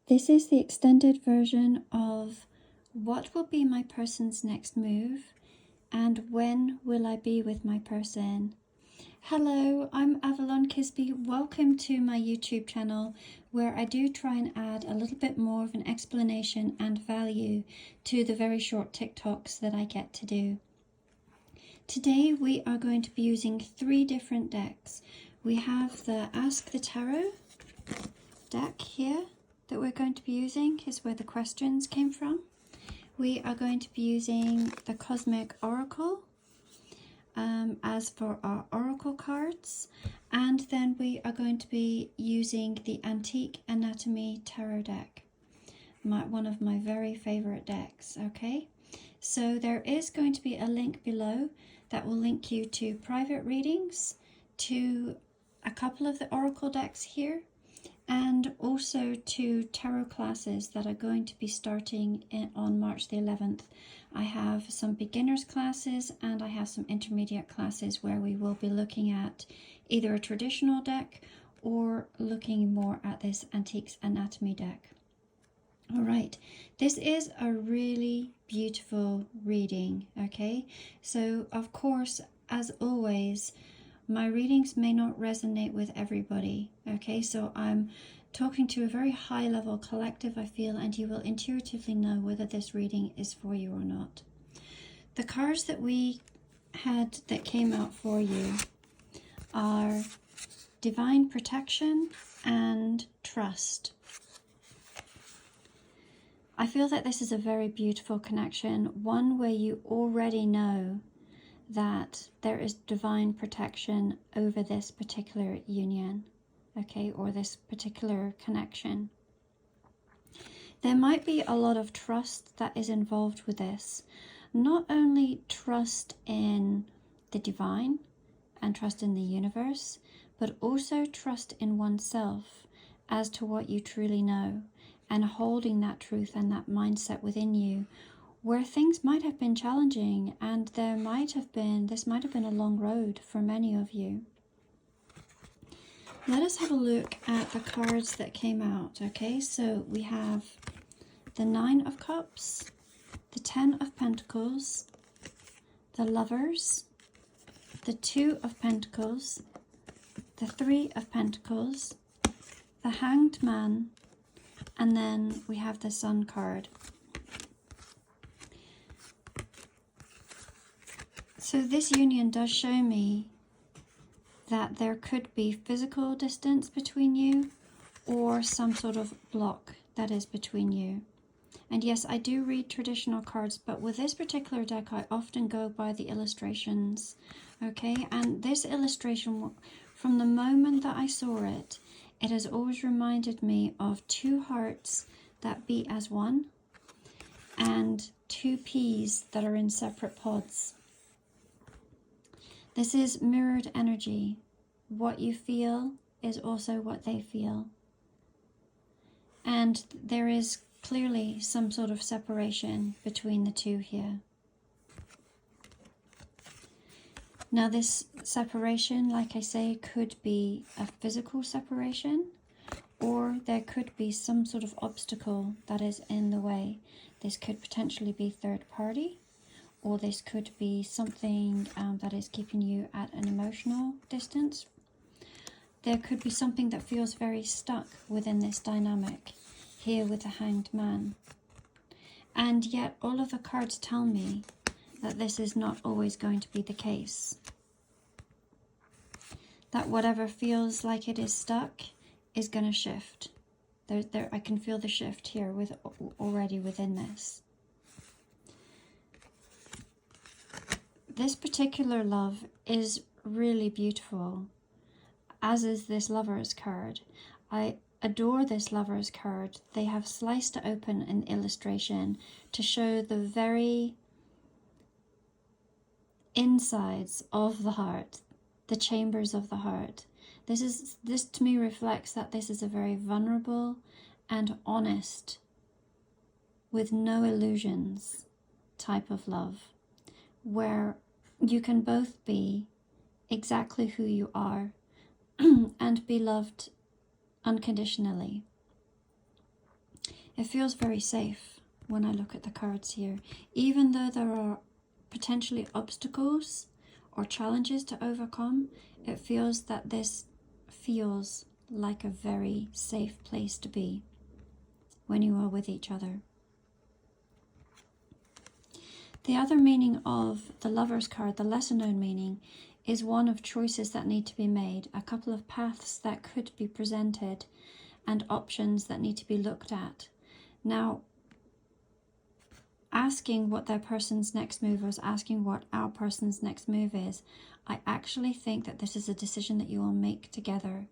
This is the extended version of what will be my person's next move and when will I be with my person. Hello, I'm Avalon Kisby. Welcome to my YouTube channel where I do try and add a little bit more of an explanation and value to the very short TikToks that I get to do. Today we are going to be using 3 different decks. We have the Ask the Tarot deck here that we're going to be using. Is where the questions came from. We are going to be using the Cosmic Oracle as for our Oracle cards, and then we are going to be using the Antique Anatomy Tarot deck, one of my very favorite decks. Okay, so there is going to be a link below that will link you to private readings, to a couple of the Oracle decks here, and also to tarot classes that are going to be starting on March the 11th. I have some beginners classes and I have some intermediate classes where we will be looking at either a traditional deck or looking more at this Antiques Anatomy deck. All right, this is a really beautiful reading, okay? So, of course, as always, my readings may not resonate with everybody, okay? So I'm talking to a very high level collective, I feel, and you will intuitively know whether this reading is for you or not. The cards that we had that came out for you are Divine Protection and Trust. I feel that this is a very beautiful connection, one where you already know that there is divine protection over this particular union, okay, or this particular connection. There might be a lot of trust that is involved with this. Not only trust in the divine and trust in the universe, but also trust in oneself as to what you truly know, and holding that truth and that mindset within you, where things might have been challenging and this might have been a long road for many of you. Let us have a look at the cards that came out, okay? So we have the 9 of Cups, the 10 of Pentacles, the Lovers, the 2 of Pentacles, the 3 of Pentacles, the Hanged Man, and then we have the Sun card. So this union does show me that there could be physical distance between you or some sort of block that is between you. And yes, I do read traditional cards, but with this particular deck, I often go by the illustrations, okay? And this illustration, from the moment that I saw it, it has always reminded me of 2 hearts that beat as one and 2 peas that are in separate pods. This is mirrored energy. What you feel is also what they feel. And there is clearly some sort of separation between the 2 here. Now this separation, like I say, could be a physical separation, or there could be some sort of obstacle that is in the way. This could potentially be third party, or this could be something that is keeping you at an emotional distance. There could be something that feels very stuck within this dynamic here with the Hanged Man. And yet all of the cards tell me that this is not always going to be the case. That whatever feels like it is stuck is going to shift. I can feel the shift here already within this. This particular love is really beautiful, as is this Lover's card. I adore this Lover's card. They have sliced it open in illustration to show the very insides of the heart, the chambers of the heart. This to me reflects that this is a very vulnerable and honest, with no illusions type of love, where you can both be exactly who you are and be loved unconditionally. It feels very safe when I look at the cards here. Even though there are potentially obstacles or challenges to overcome, it feels that this feels like a very safe place to be when you are with each other. The other meaning of the Lovers card, the lesser known meaning, is one of choices that need to be made, a couple of paths that could be presented and options that need to be looked at. Now, asking what their person's next move is, asking what our person's next move is, I actually think that this is a decision that you will make together.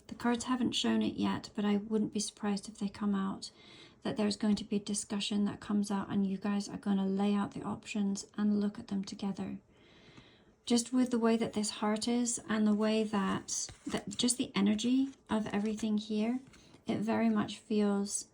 The cards haven't shown it yet, but I wouldn't be surprised if they come out, that there's going to be a discussion that comes out and you guys are going to lay out the options and look at them together. Just with the way that this heart is and the way that just the energy of everything here, it very much feels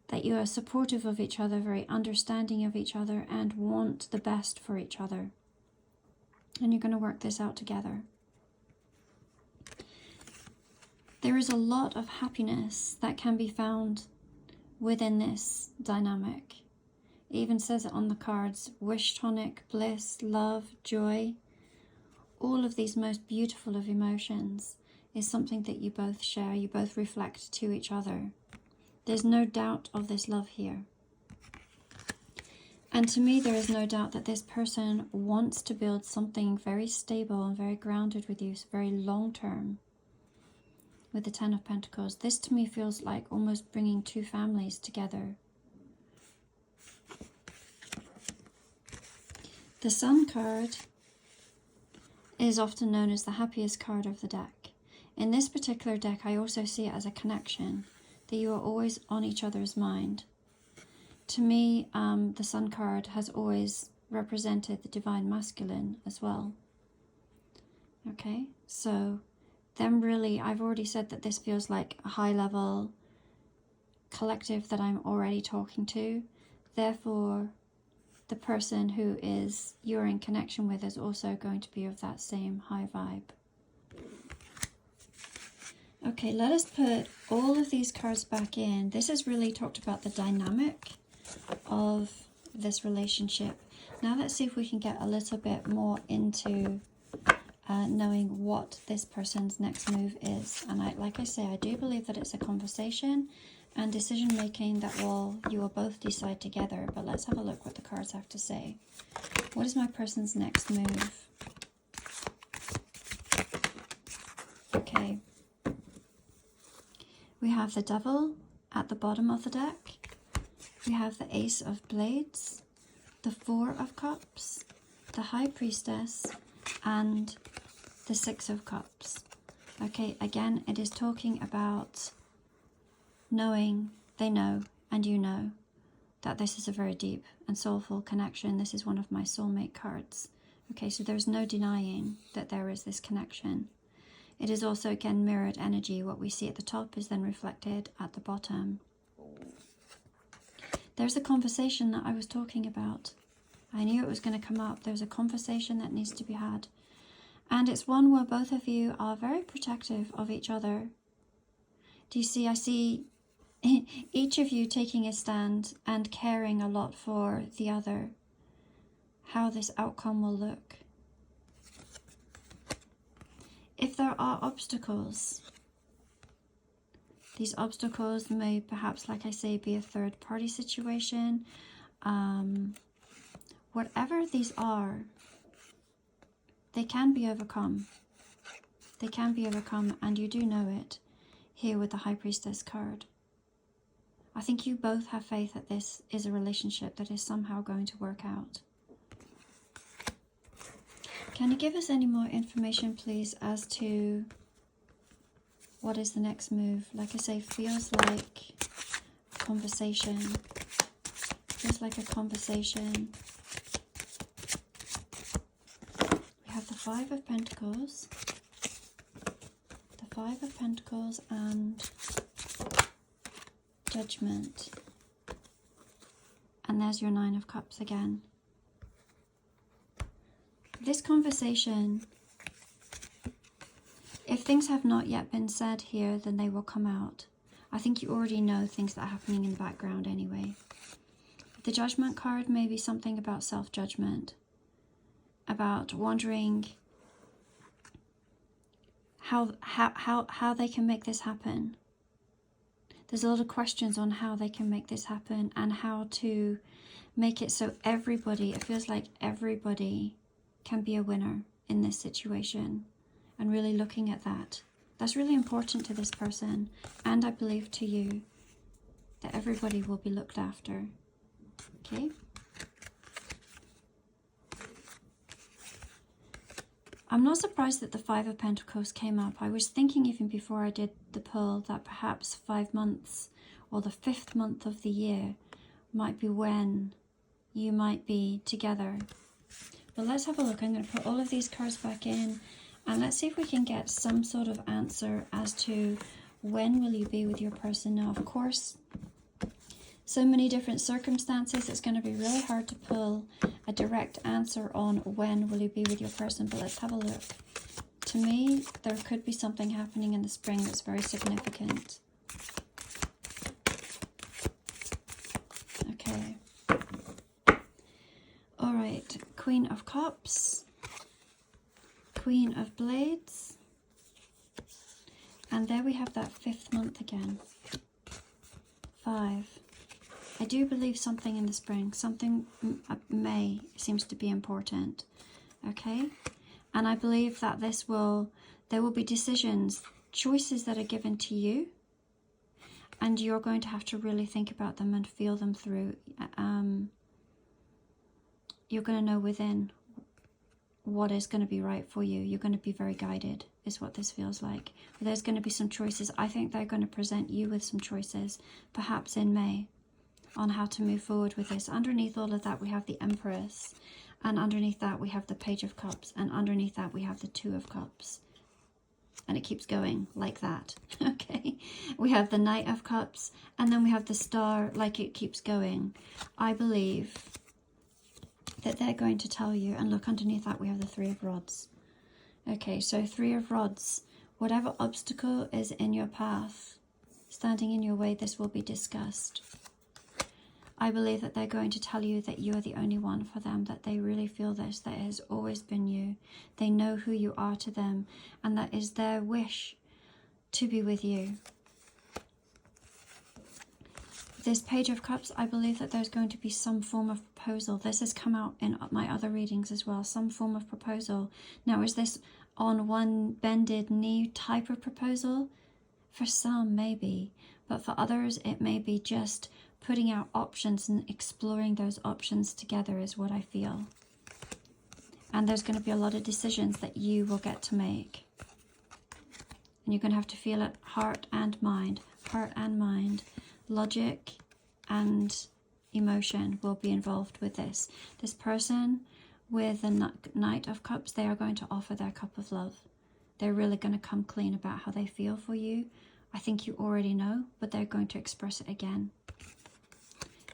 that you are supportive of each other, very understanding of each other, and want the best for each other. And you're going to work this out together. There is a lot of happiness that can be found within this dynamic. It even says it on the cards: wish tonic, bliss, love, joy. All of these most beautiful of emotions is something that you both share, you both reflect to each other. There's no doubt of this love here. And to me, there is no doubt that this person wants to build something very stable and very grounded with you, so very long term. With the Ten of Pentacles, this to me feels like almost bringing two families together. The Sun card is often known as the happiest card of the deck. In this particular deck, I also see it as a connection, that you are always on each other's mind. To me, the Sun card has always represented the divine masculine as well. Okay, so then really, I've already said that this feels like a high level collective that I'm already talking to. Therefore, the person who you're in connection with is also going to be of that same high vibe. Okay, let us put all of these cards back in. This has really talked about the dynamic of this relationship. Now let's see if we can get a little bit more into knowing what this person's next move is. And like I say, I do believe that it's a conversation and decision making that you will both decide together. But let's have a look what the cards have to say. What is my person's next move? Okay. We have the Devil at the bottom of the deck. We have the Ace of Blades, the Four of Cups, the High Priestess, and the Six of Cups. Okay, again, it is talking about knowing, they know, and you know that this is a very deep and soulful connection. This is one of my soulmate cards. Okay, so there's no denying that there is this connection. It is also, again, mirrored energy. What we see at the top is then reflected at the bottom. There's a conversation that I was talking about. I knew it was going to come up. There's a conversation that needs to be had. And it's one where both of you are very protective of each other. Do you see? I see each of you taking a stand and caring a lot for the other. How this outcome will look. If there are obstacles, these obstacles may perhaps, like I say, be a third party situation. Whatever these are, they can be overcome. They can be overcome, and you do know it here with the High Priestess card. I think you both have faith that this is a relationship that is somehow going to work out. Can you give us any more information, please, as to what is the next move? Like I say, feels like a conversation. Feels like a conversation. We have the Five of Pentacles. The Five of Pentacles and Judgment. And there's your Nine of Cups again. This conversation, if things have not yet been said here, then they will come out. I think you already know things that are happening in the background anyway. The Judgment card may be something about self-judgment, about wondering how they can make this happen. There's a lot of questions on how they can make this happen and how to make it so everybody, it feels like everybody can be a winner in this situation, and really looking at that. That's really important to this person, and I believe to you, that everybody will be looked after. Okay? I'm not surprised that the Five of Pentacles came up. I was thinking even before I did the pull that perhaps 5 months or the 5th month of the year might be when you might be together. But let's have a look. I'm going to put all of these cards back in and let's see if we can get some sort of answer as to when will you be with your person. Now, of course, so many different circumstances, it's going to be really hard to pull a direct answer on when will you be with your person, but let's have a look. To me, there could be something happening in the spring that's very significant. Okay. All right, Queen of Cups, Queen of Blades, and there we have that 5th month again. 5. I do believe something in the spring, something May seems to be important, okay? And I believe that there will be decisions, choices that are given to you, and you're going to have to really think about them and feel them through. You're going to know within what is going to be right for you. You're going to be very guided, is what this feels like. There's going to be some choices. I think they're going to present you with some choices, perhaps in May, on how to move forward with this. Underneath all of that we have the Empress, and underneath that we have the Page of Cups, and underneath that we have the Two of Cups, and it keeps going like that. Okay, we have the Knight of Cups, and then we have the Star, like it keeps going. I believe that they're going to tell you, and look, underneath that we have the Three of Rods. Okay, so Three of Rods, whatever obstacle is in your path, standing in your way, this will be discussed. I believe that they're going to tell you that you are the only one for them, that they really feel this, that it has always been you. They know who you are to them, and that is their wish to be with you. This Page of Cups, I believe that there's going to be some form of proposal. This has come out in my other readings as well, some form of proposal. Now, is this on one bended knee type of proposal? For some, maybe, but for others, it may be just putting out options and exploring those options together is what I feel. And there's going to be a lot of decisions that you will get to make. And you're going to have to feel it heart and mind. Heart and mind. Logic and emotion will be involved with this. This person with the Knight of Cups, they are going to offer their cup of love. They're really going to come clean about how they feel for you. I think you already know, but they're going to express it again.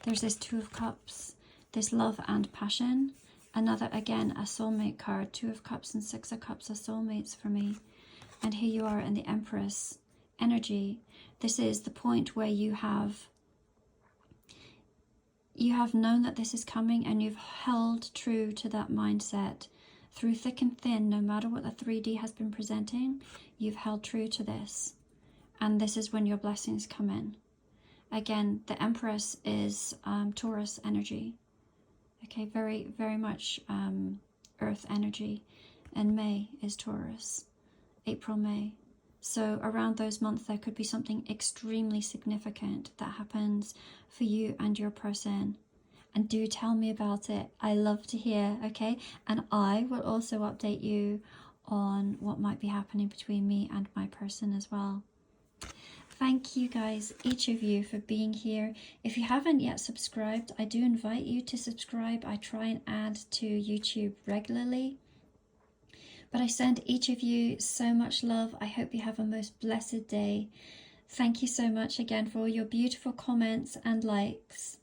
There's this Two of Cups, this love and passion. Another, again, a soulmate card. 2 of Cups and 6 of Cups are soulmates for me. And here you are in the Empress energy. This is the point where you have known that this is coming, and you've held true to that mindset. Through thick and thin, no matter what the 3D has been presenting, you've held true to this. And this is when your blessings come in. Again, the Empress is Taurus energy. Okay, very, very much Earth energy. And May is Taurus. April, May. So around those months, there could be something extremely significant that happens for you and your person. And do tell me about it. I love to hear, okay? And I will also update you on what might be happening between me and my person as well. Thank you guys, each of you, for being here. If you haven't yet subscribed, I do invite you to subscribe. I try and add to YouTube regularly. But I send each of you so much love. I hope you have a most blessed day. Thank you so much again for all your beautiful comments and likes.